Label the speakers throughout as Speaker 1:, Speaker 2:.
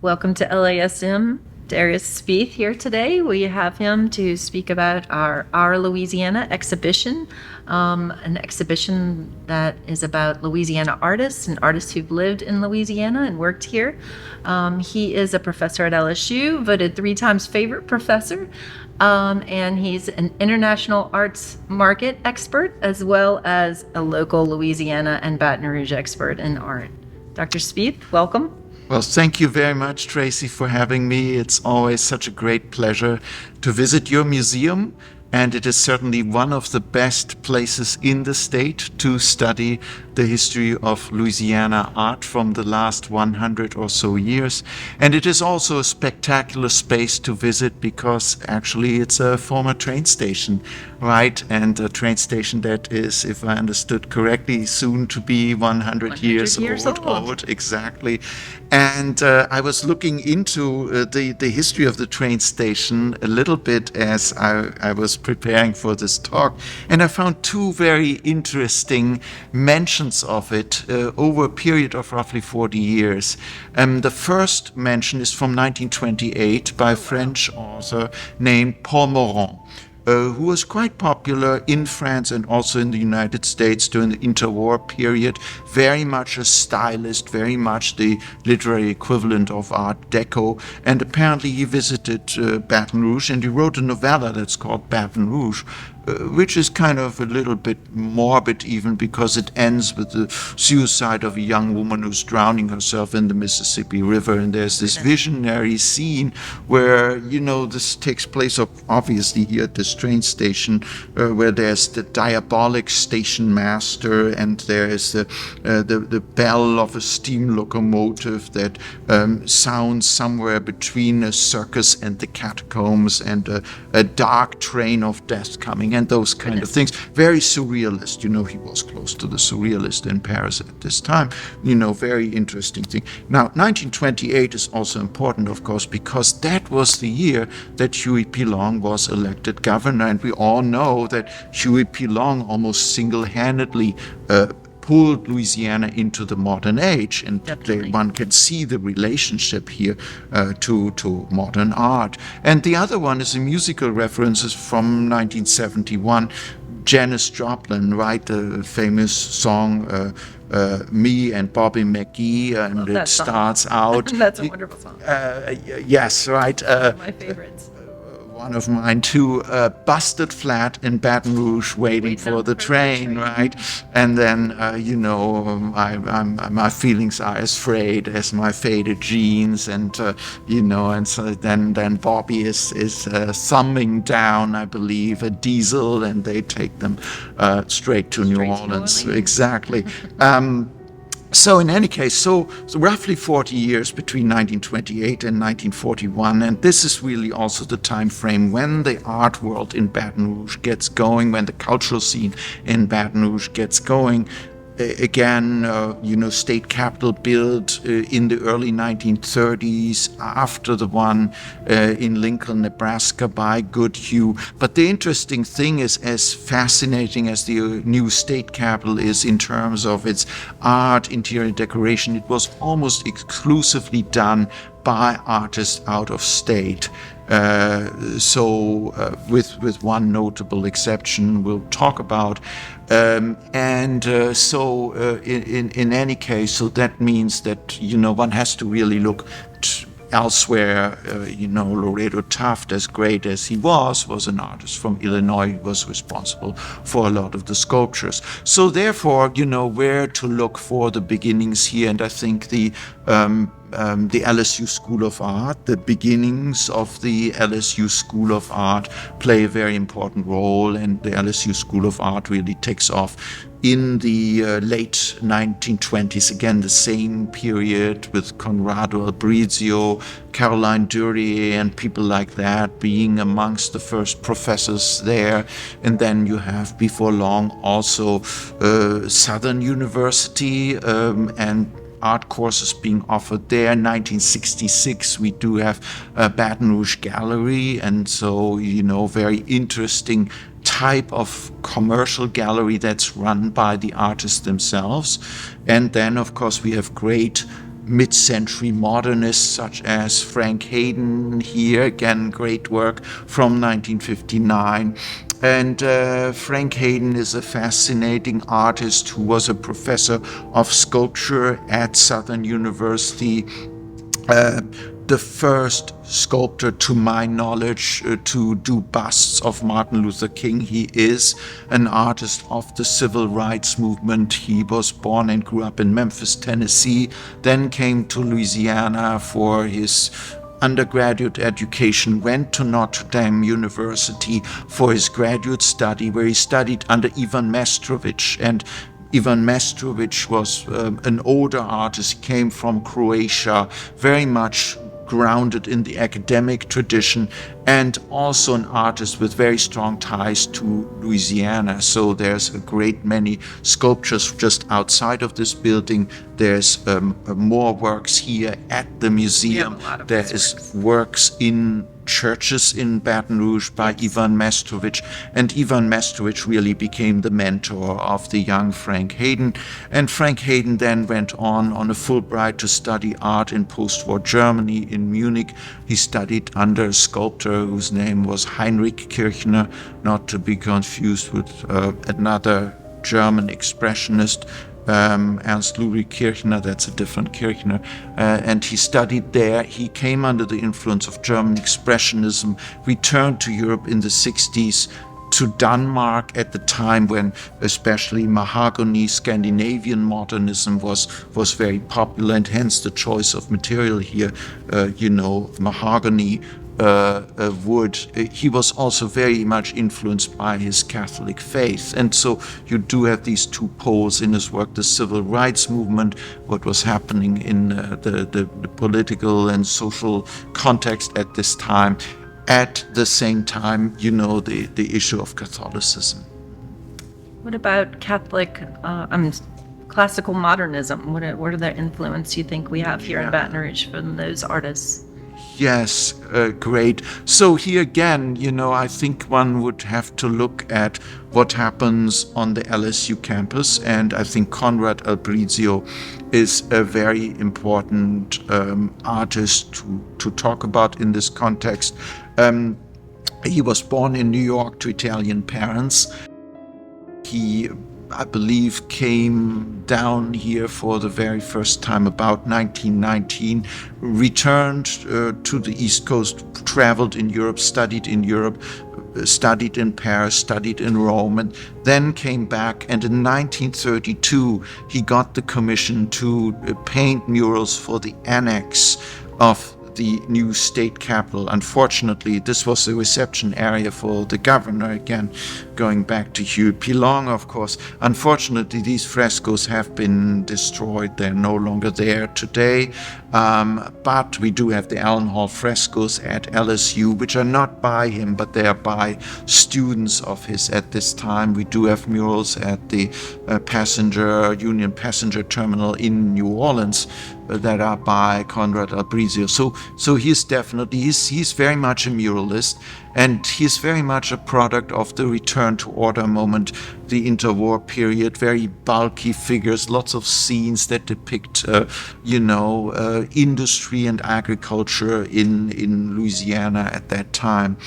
Speaker 1: Welcome to LASM. Darius Spieth here today. We have him to speak about our Louisiana exhibition, an exhibition that is about Louisiana artists and artists who've lived in Louisiana and worked here. He is a professor at LSU, voted 3 times favorite professor, and he's an international arts market expert as well as a local Louisiana and Baton Rouge expert in art. Dr. Spieth, welcome.
Speaker 2: Well, thank you very much, Tracy, for having me. It's always such a great pleasure to visit your museum, and it is certainly one of the best places in the state to study the history of Louisiana art from the last 100 or so years. And it is also a spectacular space to visit because actually it's a former train station, right? And a train station that is, if I understood correctly, soon to be 100 years old. Exactly. And I was looking into the history of the train station a little bit as I was preparing for this talk, and I found 2 very interesting mentions of it over a period of roughly 40 years. The first mention is from 1928 by a French author named Paul Morand, who was quite popular in France and also in the United States during the interwar period, very much a stylist, very much the literary equivalent of Art Deco. And apparently he visited Baton Rouge, and he wrote a novella that's called Baton Rouge, which is kind of a little bit morbid even, because it ends with the suicide of a young woman who's drowning herself in the Mississippi River. And there's this visionary scene where, this takes place obviously here at this train station, where there's the diabolic station master, and there is the bell of a steam locomotive that sounds somewhere between a circus and the catacombs, and a dark train of death coming, and those kind of things. Very surrealist. He was close to the surrealist in Paris at this time. Very interesting thing. Now, 1928 is also important, of course, because that was the year that Huey P. Long was elected governor, and we all know that Huey P. Long almost single-handedly pulled Louisiana into the modern age, and one can see the relationship here to modern art. And the other one is a musical references from 1971, Janis Joplin, right? The famous song Me and Bobby McGee, and it starts out.
Speaker 1: That's a wonderful song.
Speaker 2: Yes, right.
Speaker 1: One of my favorites.
Speaker 2: One of mine too, busted flat in Baton Rouge, waiting for the train, right? And then, my feelings are as frayed as my faded jeans, and and so then Bobby is thumbing down, I believe, a diesel, and they take them straight to New Orleans. Exactly. So in any case, so roughly 40 years between 1928 and 1941, and this is really also the time frame when the art world in Baton Rouge gets going, when the cultural scene in Baton Rouge gets going. Again, state capitol built in the early 1930s, after the one in Lincoln, Nebraska by Goodhue. But the interesting thing is, as fascinating as the new state capitol is in terms of its art, interior decoration, it was almost exclusively done by artists out of state. With one notable exception we'll talk about. In any case, so that means that, one has to really look elsewhere. Loreto Taft, as great as he was an artist from Illinois. He was responsible for a lot of the sculptures. So therefore, where to look for the beginnings here, and I think the LSU School of Art, the beginnings of the LSU School of Art play a very important role, and the LSU School of Art really takes off in the late 1920s, again the same period, with Conrado Albrizio, Caroline Duryea, and people like that being amongst the first professors there. And then you have, before long, also Southern University and art courses being offered there. 1966, we do have a Baton Rouge Gallery, and so, very interesting type of commercial gallery that's run by the artists themselves. And then, of course, we have great mid-century modernists such as Frank Hayden. Here again, great work from 1959. And Frank Hayden is a fascinating artist who was a professor of sculpture at Southern University. The first sculptor, to my knowledge, to do busts of Martin Luther King. He is an artist of the civil rights movement. He was born and grew up in Memphis, Tennessee, then came to Louisiana for his undergraduate education, went to Notre Dame University for his graduate study, where he studied under Ivan Mestrovich. And Ivan Mestrovich was an older artist. He came from Croatia, very much grounded in the academic tradition, and also an artist with very strong ties to Louisiana. So there's a great many sculptures just outside of this building. There's more works here at the museum. There is works in churches in Baton Rouge by Ivan Mestrovich, and Ivan Mestrovich really became the mentor of the young Frank Hayden. And Frank Hayden then went on a Fulbright to study art in post-war Germany in Munich. He studied under a sculptor whose name was Heinrich Kirchner, not to be confused with another German expressionist, Ernst Ludwig Kirchner. That's a different Kirchner. And he studied there. He came under the influence of German Expressionism, returned to Europe in the 60s, to Denmark at the time when especially mahogany, Scandinavian modernism was very popular, and hence the choice of material here, mahogany, wood. He was also very much influenced by his Catholic faith. And so you do have these two poles in his work, the civil rights movement, what was happening in the political and social context at this time. At the same time, the issue of Catholicism.
Speaker 1: What about classical modernism? What are the influence you think we have here in Baton Rouge from those artists?
Speaker 2: Yes, great. So here again, I think one would have to look at what happens on the LSU campus, and I think Conrad Albrizio is a very important artist to talk about in this context. He was born in New York to Italian parents. He, I believe, came down here for the very first time about 1919, returned to the East Coast, traveled in Europe, studied in Paris, studied in Rome, and then came back. And in 1932, he got the commission to paint murals for the annex of the new state capital. Unfortunately, this was the reception area for the governor, again, going back to Huey P. Long, of course. Unfortunately, these frescoes have been destroyed. They're no longer there today. But we do have the Allen Hall frescoes at LSU, which are not by him, but they are by students of his at this time. We do have murals at the Union Passenger Terminal in New Orleans that are by Conrad Albrizio. So he's definitely, he's very much a muralist, and he's very much a product of the return to order moment, the interwar period, very bulky figures, lots of scenes that depict, industry and agriculture in Louisiana at that time.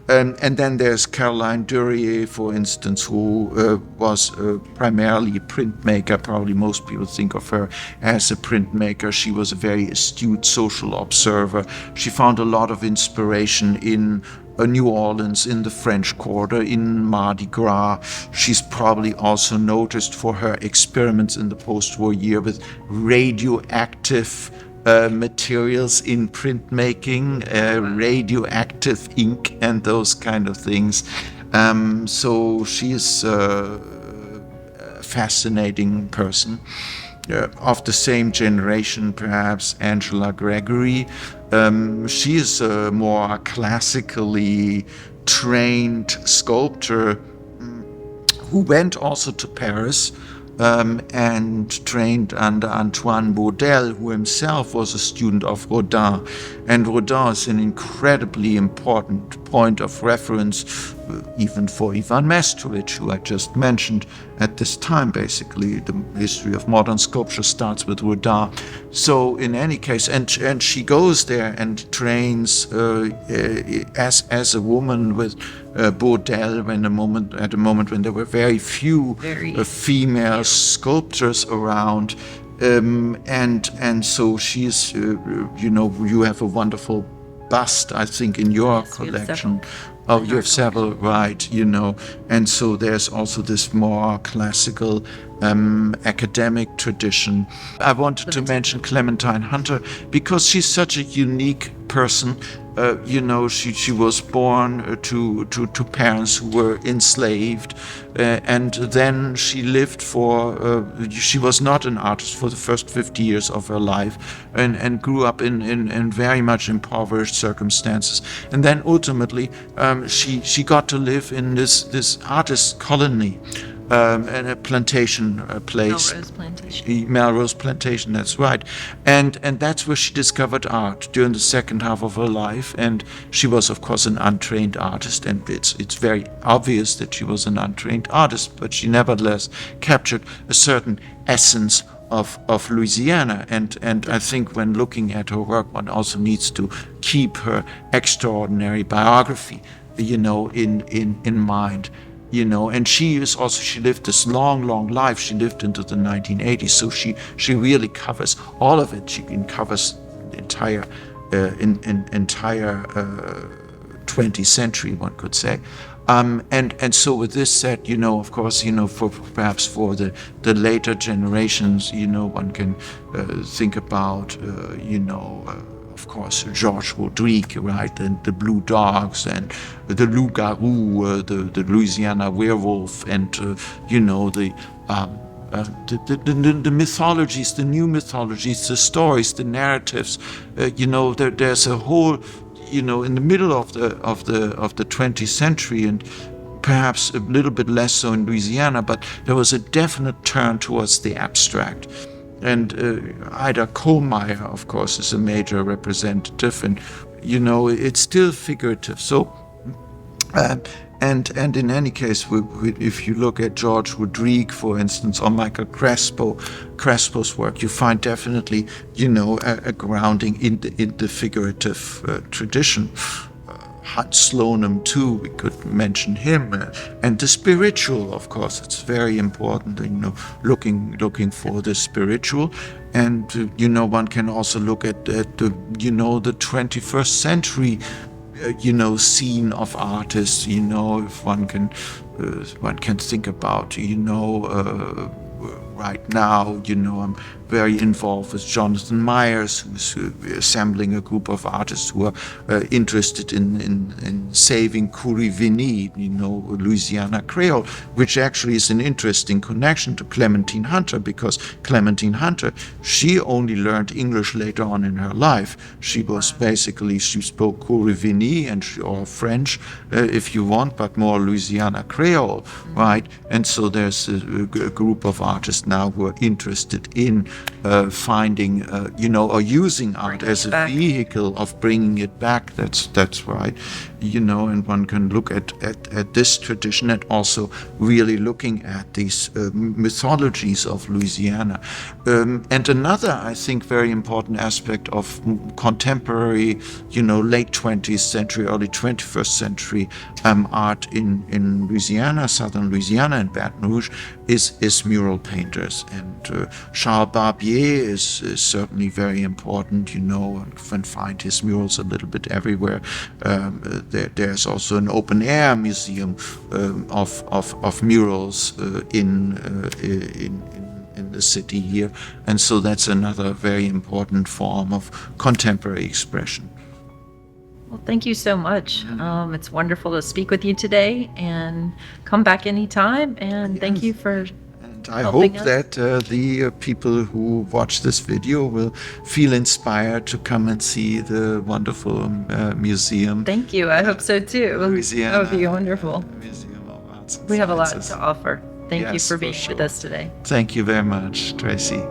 Speaker 2: And then there's Caroline Duryea, for instance, who was primarily a printmaker. Probably most people think of her as a printmaker. She was a very astute social observer. She found a lot of inspiration in New Orleans, in the French Quarter, in Mardi Gras. She's probably also noticed for her experiments in the post-war year with radioactive materials in printmaking, radioactive ink, and those kind of things. So she is a fascinating person. Of the same generation, perhaps, Angela Gregory. She is a more classically trained sculptor who went also to Paris and trained under Antoine Baudel, who himself was a student of Rodin. And Rodin is an incredibly important point of reference even for Ivan Mestrovich, who I just mentioned at this time. Basically, the history of modern sculpture starts with Rodin. So in any case, and she goes there and trains as a woman with Baudel at a moment when there were very few female sculptors around. And so she's, you have a wonderful bust, I think, in your collection. Oh, you have several, right, and so there's also this more classical academic tradition. I wanted to mention Clementine Hunter because she's such a unique person. She was born to parents who were enslaved, and then she lived she was not an artist for the first 50 years of her life, and grew up in very much impoverished circumstances. And then ultimately, she got to live in this artist colony, in a plantation place. Melrose Plantation, that's right. And that's where she discovered art during the second half of her life. And she was, of course, an untrained artist, and it's very obvious that she was an untrained artist, but she nevertheless captured a certain essence of Louisiana. And I think when looking at her work, one also needs to keep her extraordinary biography, in mind. And she lived this long life. She lived into the 1980s, so she really covers all of it. She covers the entire 20th century, one could say. And so with this said, of course, perhaps for the later generations, one can think about, of course, Georges Rodrigue, right, and the Blue Dogs, and the Loup-garou, the Louisiana Werewolf, and the mythologies, the new mythologies, the stories, the narratives. There's a whole, in the middle of the 20th century, and perhaps a little bit less so in Louisiana, but there was a definite turn towards the abstract. And Ida Kohlmeyer, of course, is a major representative, and it's still figurative. So, and in any case, if you look at Georges Rodrigue, for instance, or Michael Crespo's work, you find definitely, a grounding in the figurative tradition. Hans Slonim too, we could mention him, and the spiritual, of course, it's very important, looking for the spiritual, and one can also look at the 21st century, scene of artists. If one can think about, right now, I'm very involved with Jonathan Myers, who's assembling a group of artists who are interested in saving Kouri-Vini, Louisiana Creole, which actually is an interesting connection to Clementine Hunter, because Clementine Hunter, she only learned English later on in her life. She spoke Kouri-Vini or French, if you want, but more Louisiana Creole, right? And so there's a group of artists now who are interested in finding, or using art as a vehicle of bringing it back. That's right. And one can look at this tradition, and also really looking at these mythologies of Louisiana. And another, I think, very important aspect of contemporary, late 20th century, early 21st century art in Louisiana, southern Louisiana, and Baton Rouge, is mural painters. And Charles Barbier is certainly very important. One can find his murals a little bit everywhere. There's also an open-air museum of murals in the city here, and so that's another very important form of contemporary expression.
Speaker 1: Well, thank you so much. It's wonderful to speak with you today, and come back anytime. And thank you for.
Speaker 2: I hope that the people who watch this video will feel inspired to come and see the wonderful museum.
Speaker 1: Thank you. I hope so too.
Speaker 2: Louisiana,
Speaker 1: that would be wonderful.
Speaker 2: Museum of Arts and
Speaker 1: We have a lot
Speaker 2: Sciences.
Speaker 1: to offer. Thank you for being
Speaker 2: sure.
Speaker 1: with us today.
Speaker 2: Thank you very much, Tracy.